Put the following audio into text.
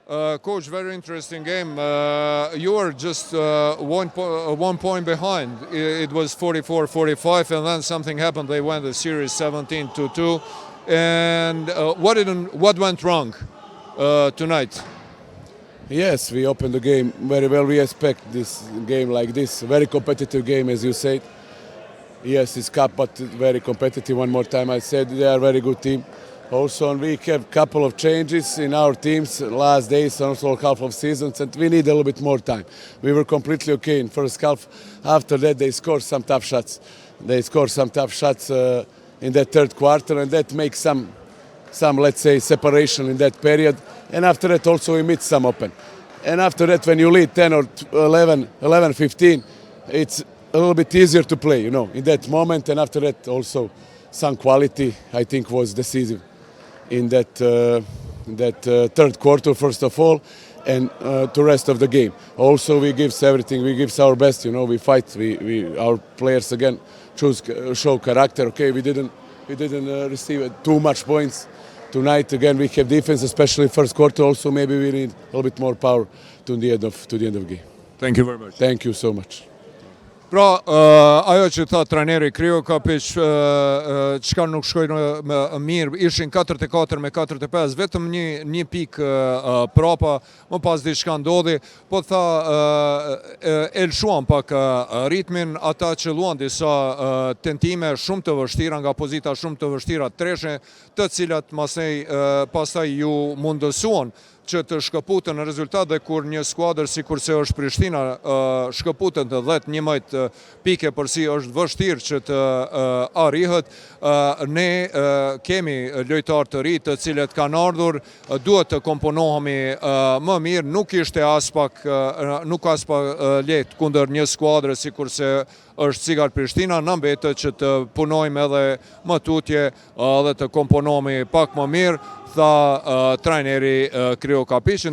Coach, very interesting game. You were just 1 point behind. It was 44-45, and then something happened. They won the series 17-2. And what went wrong tonight? Yes, we opened the game very well. We expect this game like this. Very competitive game, as you said. Yes, it's cup, but very competitive. One more time, I said they are a very good team. Also, we have a couple of changes in our teams last days, and also half of seasons, and we need a little bit more time. We were completely okay in first half. After that, they scored some tough shots. They scored some tough shots in that third quarter, and that makes some, let's say, separation in that period. And after that, also we meet some open. And after that, when you lead 10 or 11, 15, it's a little bit easier to play, you know, in that moment. And after that, also some quality, I think, was decisive in that third quarter, first of all, and the rest of the game. Also, we give everything, we give our best, you know, we fight, our players again show character. Okay, we didn't receive too much points tonight. Again, we have defense, especially first quarter. Also, maybe we need a little bit more power to the end of the game. Thank you very much. Thank you so much. Pra, ajo që tha trajneri Krijokapić, çka nuk shkoi mirë, ishin 44 me 45, vetëm një pikë prapa, më pas diçka ndodhi, po tha e lshuan pak ritmin, ata që luan disa tentime shumë të vështira nga pozita shumë të vështira treshe, të cilat pastaj ju mundësuan që të shkëputën në rezultat, dhe kur një skuadër si kurse është Prishtina shkëputën të 10-11 pike, përsi është vështirë që të arrihet, ne kemi lojtarë të ri të cilët kanë ardhur, duhet të komponohemi më mirë, nuk ishte as pak lehtë kundër një skuadre si kurse është Cigar Prishtina, në mbetet që të punojmë edhe më tutje dhe të komponohemi pak më mirë, tha trajneri Krijokapić.